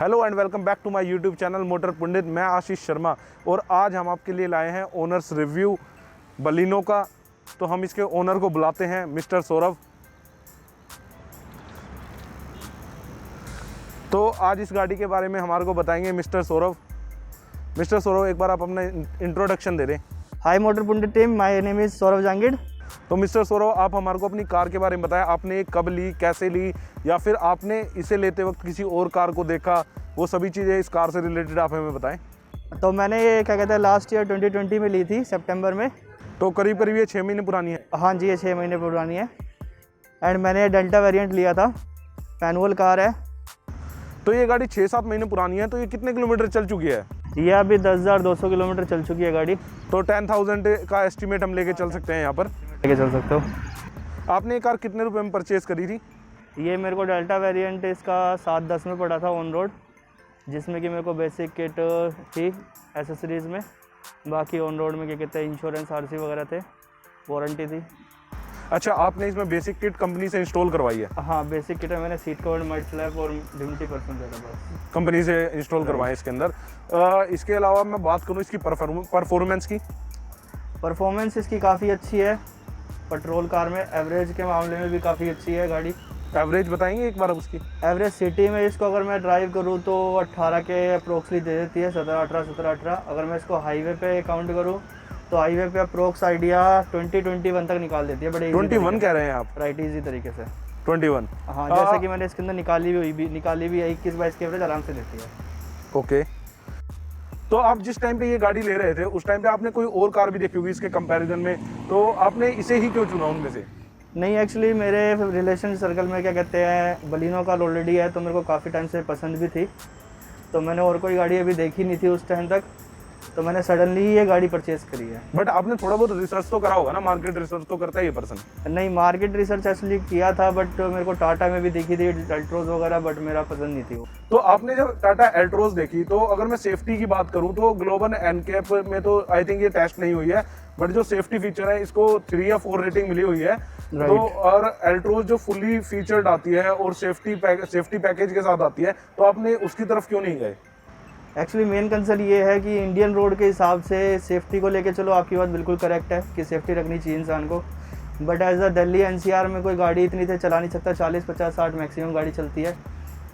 Hello and welcome back to my YouTube channel Motor Pandit. मैं आशीष शर्मा और आज हम आपके लिए लाए हैं ओनर्स रिव्यू बलिनो का। तो हम इसके ओनर को बुलाते हैं मिस्टर सौरभ। तो आज इस गाड़ी के बारे में हमारे को बताएंगे मिस्टर सौरभ। मिस्टर सौरभ, एक बार आप अपना इंट्रोडक्शन दे दें। Hi Motor Pundit team, my name is Saurabh Jangid. तो मिस्टर सौरभ, आप हमारे को अपनी कार के बारे में बताएं। आपने ये कब ली, कैसे ली, या फिर आपने इसे लेते वक्त किसी और कार को देखा, वो सभी चीज़ें इस कार से रिलेटेड आप हमें बताएं। तो मैंने ये क्या कहते हैं लास्ट ईयर 2020 में ली थी सितंबर में। तो करीब करीब ये 6 महीने पुरानी है। हाँ जी, ये 6 महीने पुरानी है। एंड मैंने डेल्टा वेरिएंट लिया था, मैनुअल कार है। तो ये गाड़ी 6-7 महीने पुरानी है। तो ये कितने किलोमीटर चल चुकी है? ये अभी 10,200 किलोमीटर चल चुकी है गाड़ी। तो 10,000 का एस्टिमेट हम लेके चल सकते हैं यहाँ पर। लेके चल सकते हो। आपने ये कार कितने रुपए में परचेज़ करी थी? ये मेरे को डेल्टा वेरिएंट इसका 7-10 में पड़ा था ऑन रोड, जिसमें कि मेरे को बेसिक किट थी एसेसरीज़ में। बाकी ऑन रोड में क्या कहते हैं इंश्योरेंस आरसी वगैरह थे, वारंटी थी। अच्छा, आपने इसमें बेसिक किट कंपनी से इंस्टॉल करवाई है? हाँ, बेसिक किट है। मैंने सीट कवर, मड स्लैब और डिग्निटी परसेंट दिया था बस। कंपनी से इंस्टॉल करवाए इसके अंदर। इसके अलावा मैं बात करूँ इसकी परफॉर्मेंस की। परफॉर्मेंस इसकी काफ़ी अच्छी है। पेट्रोल कार में एवरेज के मामले में भी काफ़ी अच्छी है गाड़ी। एवरेज बताएंगे एक बार आप उसकी? एवरेज सिटी में इसको अगर मैं ड्राइव करूँ तो 18 के अप्रोक्सली दे देती है, 17-18। अगर मैं इसको हाईवे पे काउंट करूँ तो हाईवे पे अप्रोक्स आइडिया 20-21 तक निकाल देती है। बड़े 21 कह रहे हैं आप? राइट, ईजी तरीके से 21। हाँ, जैसे कि मैंने इसके अंदर निकाली भी है 21-22 की एवरेज आराम से देती है। ओके। तो आप जिस टाइम पे ये गाड़ी ले रहे थे उस टाइम पे आपने कोई और कार भी देखी होगी इसके कंपैरिजन में, तो आपने इसे ही क्यों चुना उनमें से? नहीं, एक्चुअली मेरे रिलेशन सर्कल में क्या कहते हैं बलिनो कार ऑलरेडी है, तो मेरे को काफ़ी टाइम से पसंद भी थी। तो मैंने और कोई गाड़ी अभी देखी नहीं थी उस टाइम तक, तो मैंने सडनली ये गाड़ी परचेज करी है। बट आपने थोड़ा बहुत रिसर्च तो करा होगा ना, मार्केट रिसर्च तो करता है ये पर्सन। नहीं, मार्केट रिसर्च एक्चुअली किया था, बट मेरे को टाटा में भी देखी थी अल्ट्रोज वगैरह, बट मेरा पसंद नहीं थी वो। तो आपने जब टाटा एल्ट्रोज देखी, तो अगर मैं सेफ्टी की बात करूं तो ग्लोबल एनकैप में तो आई थिंक ये टेस्ट नहीं हुई है, बट जो सेफ्टी फीचर है इसको 3 या 4 रेटिंग मिली हुई है। तो और एल्ट्रोज जो फुली फीचर्ड आती है और सेफ्टी पैकेज के साथ आती है, तो आपने उसकी तरफ क्यों नहीं गए? एक्चुअली मेन कंसर्न ये है कि इंडियन रोड के हिसाब से सेफ्टी को लेके, चलो आपकी बात बिल्कुल करेक्ट है कि सेफ्टी रखनी चाहिए इंसान को, but as a Delhi NCR में कोई गाड़ी इतनी से चला नहीं सकता। 40-50-60 मैक्सिमम गाड़ी चलती है,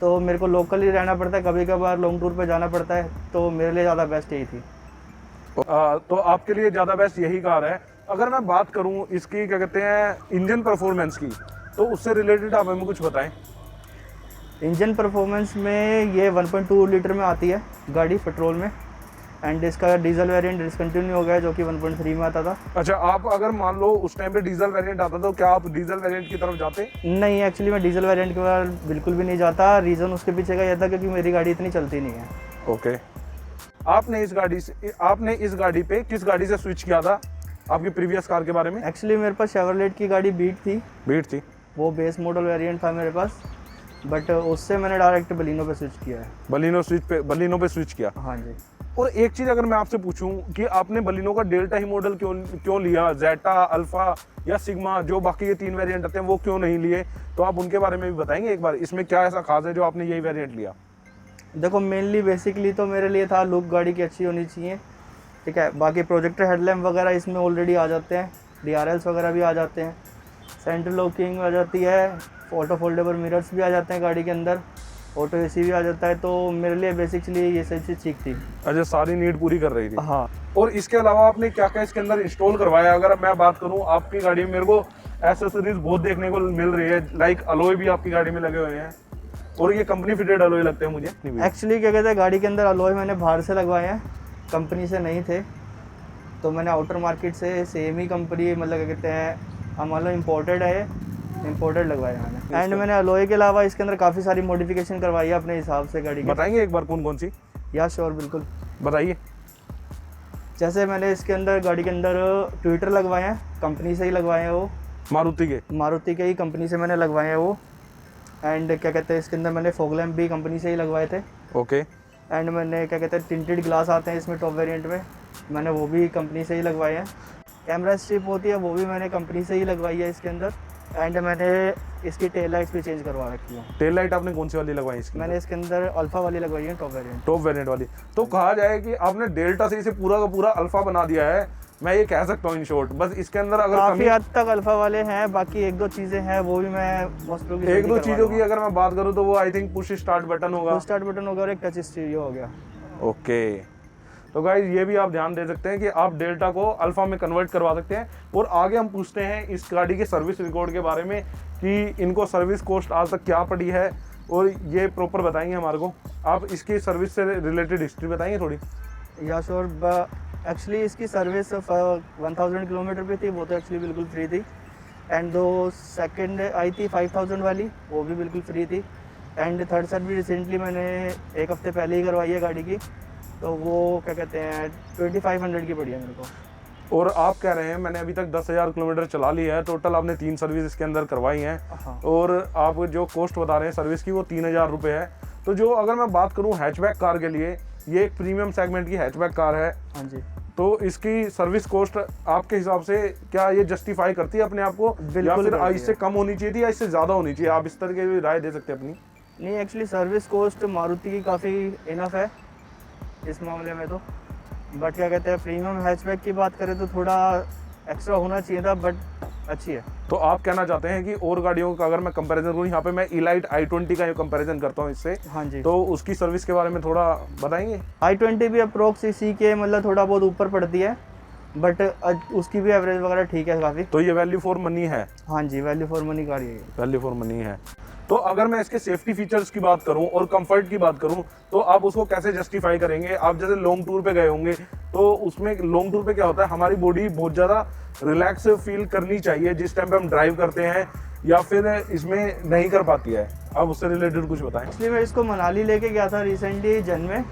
तो मेरे को लोकल ही रहना पड़ता है। कभी कभार लॉन्ग टूर पे जाना पड़ता है, तो मेरे लिए ज़्यादा बेस्ट यही थी। तो आपके लिए ज़्यादा बेस्ट यही कार है। अगर मैं बात करूँ इसकी क्या कहते हैं इंजन परफॉर्मेंस की, तो उससे रिलेटेड आप हमें कुछ बताएं। इंजन परफॉर्मेंस में ये 1.2 लीटर में आती है गाड़ी पेट्रोल में, एंड इसका डीजल वेरिएंट डिसकंटिन्यू हो गया है, जो कि 1.3 में आता था। अच्छा, आप अगर मान लो उस टाइम पे डीजल वेरिएंट आता तो क्या आप डीजल वेरिएंट की तरफ जाते? नहीं, एक्चुअली मैं डीजल वेरिएंट के बाद बिल्कुल भी नहीं जाता। रीज़न उसके पीछे का यह था क्योंकि मेरी गाड़ी इतनी चलती नहीं है। ओके। आपने इस गाड़ी पे किस गाड़ी से स्विच किया था आपकी प्रीवियस कार के बारे में? एक्चुअली मेरे पास शेवरलेट की गाड़ी बीट थी, वो बेस मॉडल वेरिएंट था मेरे पास, बट उससे मैंने डायरेक्ट बलिनो पे स्विच किया है। बलिनो पे स्विच किया। हाँ जी। और एक चीज अगर मैं आपसे पूछूं कि आपने बलिनो का डेल्टा ही मॉडल क्यों लिया, जेटा, अल्फा या सिग्मा, जो बाकी ये 3 वेरिएंट आते हैं वो क्यों नहीं लिए? तो आप उनके बारे में भी बताएंगे एक बार, इसमें क्या ऐसा खास है जो आपने यही वेरिएंट लिया? देखो, मेनली बेसिकली तो मेरे लिए था लुक गाड़ी की अच्छी होनी चाहिए, ठीक है। बाकी प्रोजेक्टर हेडलैम्प वगैरह इसमें ऑलरेडी आ जाते हैं, DRLs वगैरह भी आ जाते हैं, सेंटर लॉकिंग आ जाती है, ऑटो फोल्डेबल मिरर्स भी आ जाते हैं गाड़ी के अंदर, ऑटो AC भी आ जाता है। तो मेरे लिए बेसिकली ये सब चीज़ ठीक थी। अच्छा, सारी नीड पूरी कर रही थी। हाँ। और इसके अलावा आपने क्या क्या इसके अंदर इंस्टॉल करवाया? अगर मैं बात करूं आपकी गाड़ी में मेरे को एसेसरीज बहुत देखने को मिल रही है, लाइक अलॉय भी आपकी गाड़ी में लगे हुए हैं, और ये कंपनी फिटेड अलॉय लगते हैं मुझे। एक्चुअली क्या कहते हैं गाड़ी के अंदर अलॉय मैंने बाहर से लगवाए हैं, कंपनी से नहीं थे, तो मैंने आउटर मार्केट से सेम ही कंपनी, मतलब क्या कहते हैं हमारा इम्पोर्टेड है, इम्पोर्टेड लगवाया मैंने। एंड मैंने अलॉय के अलावा इसके अंदर काफ़ी सारी मॉडिफिकेशन करवाई है अपने हिसाब से गाड़ी की। बताएंगे एक बार कौन कौन सी? या श्योर, बिल्कुल बताइए। जैसे मैंने इसके अंदर गाड़ी के अंदर ट्विटर लगवाए हैं, कंपनी से ही लगवाए हैं वो, मारुति के ही कंपनी से मैंने लगवाए हैं वो। एंड क्या कहते हैं इसके अंदर मैंने फॉग लैम्प भी कंपनी से ही लगवाए थे। ओके। एंड मैंने क्या कहते हैं टिंटेड ग्लास आते हैं इसमें टॉप वेरिएंट में, मैंने वो भी कंपनी से ही लगवाए हैं। कैमरा स्ट्रिप होती है वो भी मैंने कंपनी से ही लगवाई है इसके अंदर। एंड मैंने इसकी टेल लाइट्स भी चेंज करवा रखी है। टेल लाइट आपने कौन सी वाली लगवाई इसकी? मैंने इसके अंदर अल्फा वाली लगवाई है, टॉप वेरिएंट वाली। तो कहा जाए कि आपने डेल्टा से इसे पूरा का पूरा अल्फा बना दिया है, मैं ये कह सकता हूँ इन शॉर्ट। बस इसके अंदर अगर काफी हद तक अल्फा वाले हैं, बाकी एक दो चीजें हैं वो भी मैं एक दो चीजों की अगर मैं बात करूँ तो वो I think push start button होगा, और एक टच स्टीरियो हो गया। ओके। तो गाइस ये भी आप ध्यान दे सकते हैं कि आप डेल्टा को अल्फा में कन्वर्ट करवा सकते हैं। और आगे हम पूछते हैं इस गाड़ी के सर्विस रिकॉर्ड के बारे में कि इनको सर्विस कॉस्ट आज तक क्या पड़ी है, और ये प्रॉपर बताएंगे हमारे को। आप इसकी सर्विस से रिलेटेड हिस्ट्री बताएंगे थोड़ी? या श्योर। एक्चुअली इसकी सर्विस 1000 किलोमीटर पे थी, वो तो एक्चुअली बिल्कुल फ्री थी। एंड दो सेकंड आई थी 5000 वाली, वो भी बिल्कुल फ्री थी। एंड थर्ड सर्विस रिसेंटली मैंने एक हफ्ते पहले ही करवाई है गाड़ी की, तो वो क्या कहते हैं 2500 की पड़ी है मेरे को। और आप कह रहे हैं मैंने अभी तक 10,000 किलोमीटर चला ली है, टोटल आपने 3 सर्विस इसके अंदर करवाई हैं। हाँ। और आप जो कॉस्ट बता रहे हैं सर्विस की वो 3000 रुपये है। तो जो अगर मैं बात करूं हैचबैक कार के लिए, ये एक प्रीमियम सेगमेंट की हैचबैक कार है। हाँ जी। तो इसकी सर्विस कॉस्ट आपके हिसाब से क्या ये जस्टिफाई करती है अपने आप को, या फिर इससे कम होनी चाहिए थी या इससे ज़्यादा होनी चाहिए? आप इस तरह की राय दे सकते हैं अपनी। नहीं, एक्चुअली सर्विस कॉस्ट मारुति की काफ़ी इनफ है इस मामले में तो। बट क्या कहते हैं प्रीमियम हैचबैक की बात करें तो थोड़ा एक्स्ट्रा होना चाहिए था, बट अच्छी है। तो आप कहना चाहते हैं कि और गाड़ियों का अगर मैं कंपैरिजन करूँ, यहाँ पे मैं इलाइट i20 का कंपैरिजन करता हूँ इससे। हाँ जी। तो उसकी सर्विस के बारे में थोड़ा बताएंगे? i20 भी अप्रोक्स इसी के मतलब थोड़ा बहुत ऊपर पड़ती है, बट उसकी भी एवरेज वगैरह ठीक है काफ़ी। तो ये वैल्यू फॉर मनी है? हाँ जी, वैल्यू फॉर मनी गाड़ी है। वैल्यू फॉर मनी है। तो अगर मैं इसके सेफ्टी फीचर्स की बात करूं और कंफर्ट की बात करूं, तो आप उसको कैसे जस्टिफाई करेंगे? आप जैसे लॉन्ग टूर पे गए होंगे, तो उसमें लॉन्ग टूर पे क्या होता है, हमारी बॉडी बहुत ज़्यादा रिलैक्स फील करनी चाहिए जिस टाइम पे हम ड्राइव करते हैं, या फिर इसमें नहीं कर पाती है। आप उससे रिलेटेड कुछ बताएं। इसलिए मैं इसको मनाली लेके गया था रिसेंटली जन में,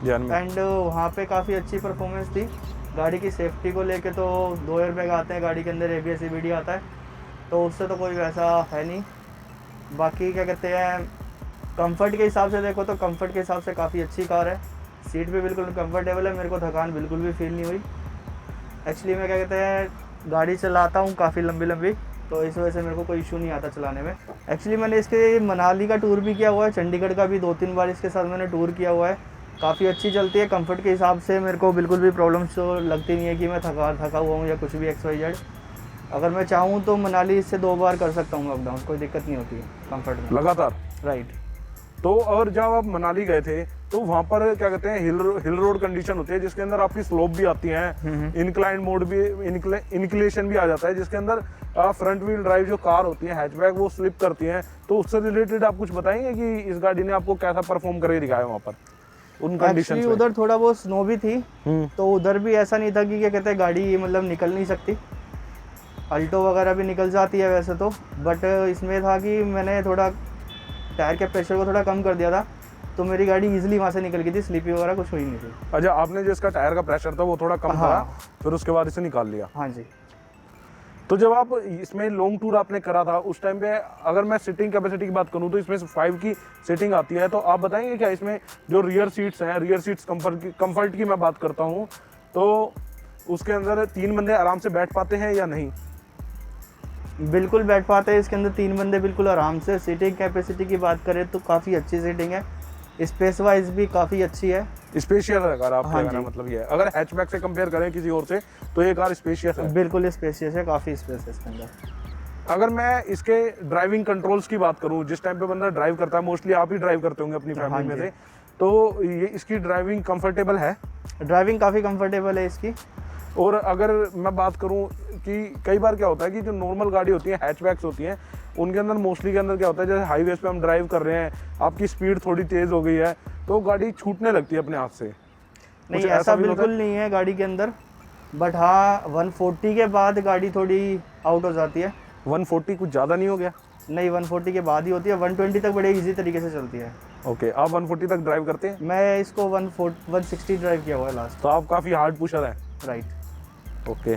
में। एंड वहाँ पे काफ़ी अच्छी परफॉर्मेंस थी गाड़ी की। सेफ्टी को लेके तो 2 एयरबैग आते हैं गाड़ी के अंदर, ABS CVT आता है, तो उससे तो कोई वैसा है नहीं। बाकी क्या कहते हैं कंफर्ट के हिसाब से देखो तो कंफर्ट के हिसाब से काफ़ी अच्छी कार है। सीट भी बिल्कुल कंफर्टेबल है, मेरे को थकान बिल्कुल भी फील नहीं हुई। एक्चुअली मैं क्या कहते हैं गाड़ी चलाता हूँ काफ़ी लंबी, तो इस वजह से मेरे को कोई इशू नहीं आता चलाने में। एक्चुअली मैंने इसके मनाली का टूर भी किया हुआ है, चंडीगढ़ का भी 2-3 बार इसके साथ मैंने टूर किया हुआ है। काफ़ी अच्छी चलती है। कंफर्ट के हिसाब से मेरे को बिल्कुल भी प्रॉब्लम्स तो लगती नहीं है कि मैं थका हुआ हूँ या कुछ भी XYZ। अगर मैं चाहूँ तो मनाली इससे 2 बार कर सकता हूँ अप डाउन, कोई दिक्कत नहीं होती है कंफर्ट में लगातार। राइट। तो और जब आप मनाली गए थे तो वहाँ पर क्या कहते हैं हिल रोड कंडीशन होती है, जिसके अंदर आपकी स्लोप भी आती है, इंक्लाइन मोड भी, इंक्लेशन भी आ जाता है, जिसके अंदर फ्रंट व्हील ड्राइव जो कार होती है हैचबैक वो स्लिप करती हैं। तो उससे रिलेटेड आप कुछ बताएंगे कि इस गाड़ी ने आपको कैसा परफॉर्म करके दिखाया वहाँ पर उन कंडीशन में? उधर थोड़ा बहुत स्नो भी थी, तो उधर भी ऐसा नहीं था कि क्या कहते हैं गाड़ी मतलब निकल नहीं सकती। अल्टो वगैरह भी निकल जाती है वैसे तो, बट इसमें था कि मैंने थोड़ा टायर के प्रेशर को थोड़ा कम कर दिया था, तो मेरी गाड़ी इजीली वहाँ से निकल गई थी, स्लीपी वगैरह कुछ हुई नहीं थी। अच्छा, आपने जो इसका टायर का प्रेशर था वो थोड़ा कम करा, फिर उसके बाद इसे निकाल लिया? हाँ जी। तो जब आप इसमें लॉन्ग टूर आपने करा था उस टाइम पे, अगर मैं सीटिंग कैपेसिटी की बात करूं तो इसमें 5 की सीटिंग आती है, तो आप बताएंगे क्या इसमें जो रियर सीट्स हैं, रियर सीट्स कंफर्ट की मैं बात करता हूं, तो उसके अंदर 3 बंदे आराम से बैठ पाते हैं या नहीं? बिल्कुल बैठ पाते हैं इसके अंदर 3 बंदे बिल्कुल आराम से। सीटिंग कैपेसिटी की बात करें तो काफ़ी अच्छी सीटिंग है, स्पेस वाइज भी काफ़ी अच्छी है, स्पेशियस है कार। आपका कहना मतलब ये है अगर हैचबैक से कंपेयर करें किसी और से तो ये कार स्पेशियस है? बिल्कुल स्पेशियस है, काफ़ी स्पेस है इसके अंदर। अगर मैं इसके ड्राइविंग कंट्रोल्स की बात करूं, जिस टाइम पे बंदा ड्राइव करता है, मोस्टली आप ही ड्राइव करते होंगे अपनी फैमिली में से, तो ये इसकी ड्राइविंग कंफर्टेबल है? ड्राइविंग काफ़ी कंफर्टेबल है इसकी। और अगर मैं बात करूं कि कई बार क्या होता है कि जो नॉर्मल गाड़ी होती है, हैचबैक्स होती हैं, उनके अंदर मोस्टली के अंदर क्या होता है, जैसे हाईवेज पे हम ड्राइव कर रहे हैं, आपकी स्पीड थोड़ी तेज़ हो गई है तो गाड़ी छूटने लगती है अपने हाथ से। नहीं, ऐसा बिल्कुल नहीं है गाड़ी के अंदर, बट हाँ 140 के बाद गाड़ी थोड़ी आउट हो जाती है। 140 कुछ ज़्यादा नहीं हो गया? नहीं, 140 के बाद ही होती है, 120 तक बड़े इजी तरीके से चलती है। ओके, आप 140 तक ड्राइव करते हैं? मैं इसको 160 ड्राइव किया हुआ है लास्ट। तो आप काफ़ी हार्ड पुशर हैं। राइट। ओके।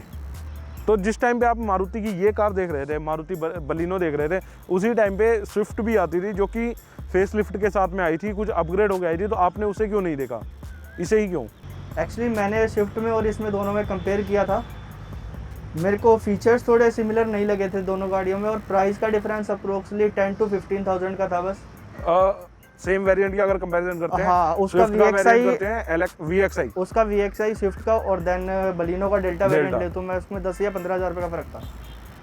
तो जिस टाइम पे आप मारुति की ये कार देख रहे थे, मारुति बलिनो देख रहे थे, उसी टाइम पे स्विफ्ट भी आती थी जो कि फेस लिफ्ट के साथ में आई थी, कुछ अपग्रेड हो गई थी, तो आपने उसे क्यों नहीं देखा? इसे ही क्यों? एक्चुअली मैंने स्विफ्ट में और इसमें दोनों में कंपेयर किया था, मेरे को फीचर्स थोड़े सिमिलर नहीं लगे थे दोनों गाड़ियों में, और प्राइस का डिफरेंस अप्रोक्सीमेटली 10 to 15,000 का था बस। सेम वेरिएंट की अगर कंपैरिजन करते हैं, हाँ, उसका Swift का VXI variant करते हैं VXI, उसका VXI स्विफ्ट का, और देन बलिनो का डेल्टा वेरिएंट ले तो मैं उसमें 10 या 15,000 रुपये का फर्क था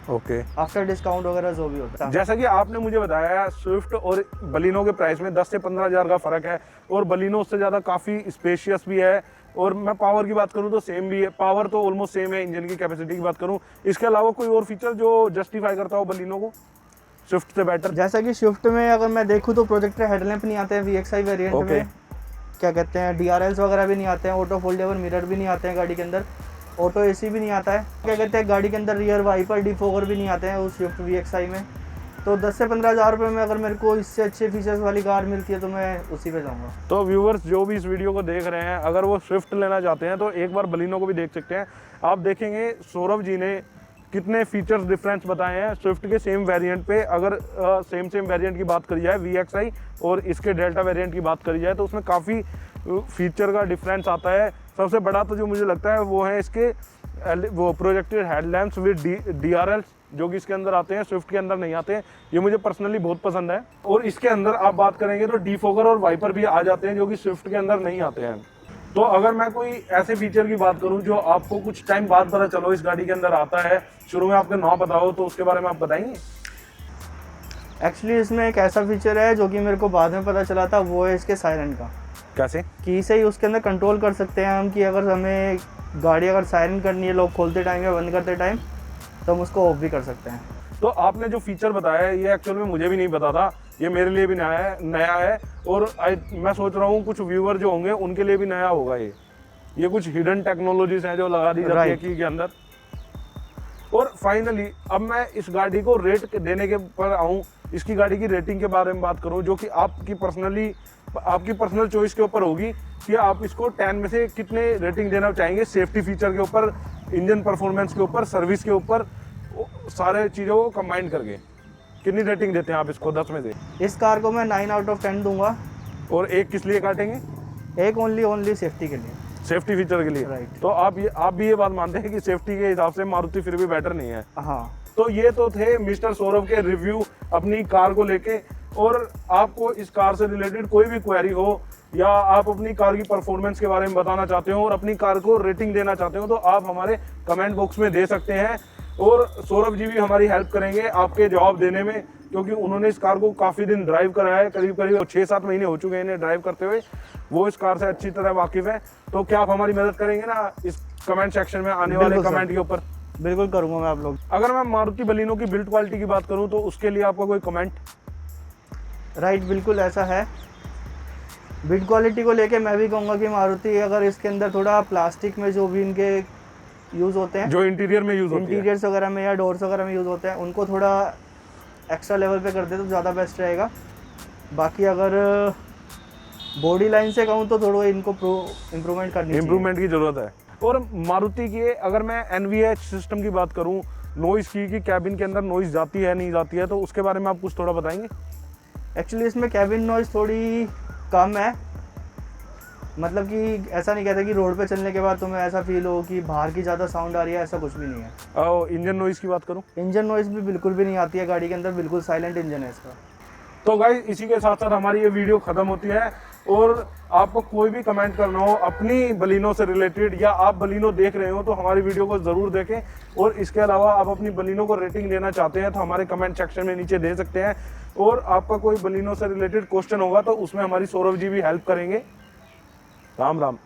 ओके। आफ्टर डिस्काउंट वगैरह जो भी होता है। जैसा कि आपने मुझे बताया स्विफ्ट और बलिनो के प्राइस में 10 से 15,000 का फर्क है, और बलिनो उससे ज़्यादा काफ़ी स्पेशियस भी है, और मैं पावर की बात करूं तो सेम भी है, पावर तो ऑलमोस्ट सेम है। इंजन की कैपेसिटी की बात करूं, इसके अलावा कोई और फीचर जो जस्टिफाई करता हो बलिनो को स्विफ्ट से बेटर? जैसा कि स्विफ्ट में अगर मैं देखूँ तो प्रोजेक्टर हेडलैम्प नहीं आते हैं VXI वेरिएंट में, क्या कहते हैं DRLs वगैरह भी नहीं आते हैं, ऑटो फोल्डेबल मिरर भी नहीं आते हैं गाड़ी के अंदर, ऑटो AC भी नहीं आता है, क्या कहते हैं गाड़ी के अंदर रियर वाइपर डिफोगर भी नहीं आते हैं उस स्विफ्ट VXI में। तो 10 से 15,000 रुपये में अगर मेरे को इससे अच्छे फीचर्स वाली कार मिलती है तो मैं उसी पे जाऊँगा। तो व्यूवर्स जो भी इस वीडियो को देख रहे हैं, अगर वो स्विफ्ट लेना चाहते हैं तो एक बार बलिनो को भी देख सकते हैं। आप देखेंगे सौरभ जी ने कितने फीचर्स डिफरेंस बताए हैं स्विफ्ट के सेम वेरिएंट पे। अगर सेम वेरिएंट की बात करी जाए VXI और इसके डेल्टा वेरिएंट की बात करी जाए तो उसमें काफ़ी फीचर का डिफरेंस आता है। सबसे बड़ा तो जो मुझे लगता है वो है इसके वो प्रोजेक्टेड हेडलैम्प्स विद DRLs जो कि इसके अंदर आते हैं, स्विफ्ट के अंदर नहीं आते हैं। ये मुझे पर्सनली बहुत पसंद है। और इसके अंदर आप बात करेंगे तो डिफोगर और वाइपर भी आ जाते हैं जो कि स्विफ्ट के अंदर नहीं आते हैं। तो अगर मैं कोई ऐसे फीचर की बात करूं जो आपको कुछ टाइम बाद पता चलो इस गाड़ी के अंदर आता है, शुरू में आपको ना पता हो, तो उसके बारे में आप बताएंगे? एक्चुअली इसमें एक ऐसा फीचर है जो कि मेरे को बाद में पता चला था, वो है इसके सायरन का। कैसे? की से ही उसके अंदर कंट्रोल कर सकते हैं हम कि अगर हमें गाड़ी अगर सायरन करनी है लॉक खोलते टाइम या बंद करते टाइम, तो हम उसको ऑफ भी कर सकते हैं। तो आपने जो फीचर बताया ये एक्चुअल में मुझे भी नहीं पता था, ये मेरे लिए भी नया है और मैं सोच रहा हूँ कुछ व्यूअर जो होंगे उनके लिए भी नया होगा। ये कुछ हिडन टेक्नोलॉजीज हैं जो लगा दी जाती है की के अंदर। और फाइनली अब मैं इस गाड़ी को रेट देने के पर आऊँ, इसकी गाड़ी की रेटिंग के बारे में बात करूँ जो कि आपकी पर्सनल चॉइस के ऊपर होगी कि आप इसको 10 में से कितने रेटिंग देना चाहेंगे। सेफ्टी फीचर के ऊपर, इंजन परफॉर्मेंस के ऊपर, सर्विस के ऊपर, सारे चीज़ों को कंबाइन करके कितनी रेटिंग देते हैं आप इसको 10 में से? इस कार को मैं 9 out of 10 दूंगा। और एक किस लिए काटेंगे? एक ओनली सेफ्टी के लिए, सेफ्टी फीचर के लिए। राइट। तो आप भी ये बात मानते हैं कि सेफ्टी के हिसाब से मारुति फिर भी बेटर नहीं है? हाँ। तो ये तो थे मिस्टर सौरभ के रिव्यू अपनी कार को लेके। और आपको इस कार से रिलेटेड कोई भी क्वेरी हो या आप अपनी कार की परफॉर्मेंस के बारे में बताना चाहते हो और अपनी कार को रेटिंग देना चाहते हो तो आप हमारे कमेंट बॉक्स में दे सकते हैं। और सौरभ जी भी हमारी हेल्प करेंगे आपके जवाब देने में, क्योंकि उन्होंने इस कार को काफ़ी दिन ड्राइव करा है, करीब 6-7 महीने हो चुके हैं इन्हें ड्राइव करते हुए। वो इस कार से अच्छी तरह वाकिफ़ है। तो क्या आप हमारी मदद करेंगे ना इस कमेंट सेक्शन में आने वाले कमेंट के ऊपर? बिल्कुल करूँगा मैं आप लोग। अगर मैं मारुति बलिनो की बिल्ड क्वालिटी की बात करूँ तो उसके लिए आपका कोई कमेंट? राइट, बिल्कुल ऐसा है। बिल्ड क्वालिटी को लेके मैं भी कहूँगा कि मारुति अगर इसके अंदर थोड़ा प्लास्टिक में जो भी इनके यूज़ होते हैं, जो इंटीरियर में यूज़ होते हैं, इंटीरियर्स वगैरह में या डोर्स वगैरह में यूज़ होते हैं, उनको थोड़ा एक्स्ट्रा लेवल पे कर दे तो ज़्यादा बेस्ट रहेगा। बाकी अगर बॉडी लाइन से कहूँ तो थोड़ा इनको इम्प्रूवमेंट इम्प्रूवमेंट की ज़रूरत है। और मारुति की अगर मैं NVH सिस्टम की बात करूँ, नॉइज़ की कैबिन के अंदर नॉइज़ जाती है नहीं जाती है, तो उसके बारे में आप कुछ थोड़ा बताएंगे? एक्चुअली इसमें कैबिन नॉइज़ थोड़ी कम है, मतलब कि ऐसा नहीं कहता कि रोड पे चलने के बाद तुम्हें ऐसा फील हो कि बाहर की ज़्यादा साउंड आ रही है, ऐसा कुछ भी नहीं है। और इंजन नॉइज़ की बात करूँ? इंजन नॉइज़ भी बिल्कुल भी नहीं आती है गाड़ी के अंदर, बिल्कुल साइलेंट इंजन है इसका। तो गाइस इसी के साथ साथ हमारी ये वीडियो ख़त्म होती है। और आपको कोई भी कमेंट करना हो अपनी बलिनो से रिलेटेड या आप बलिनो देख रहे हो तो हमारी वीडियो को ज़रूर देखें। और इसके अलावा आप अपनी बलिनो को रेटिंग देना चाहते हैं तो हमारे कमेंट सेक्शन में नीचे दे सकते हैं। और आपका कोई बलिनो से रिलेटेड क्वेश्चन होगा तो उसमें हमारी सौरभ जी भी हेल्प करेंगे। राम राम।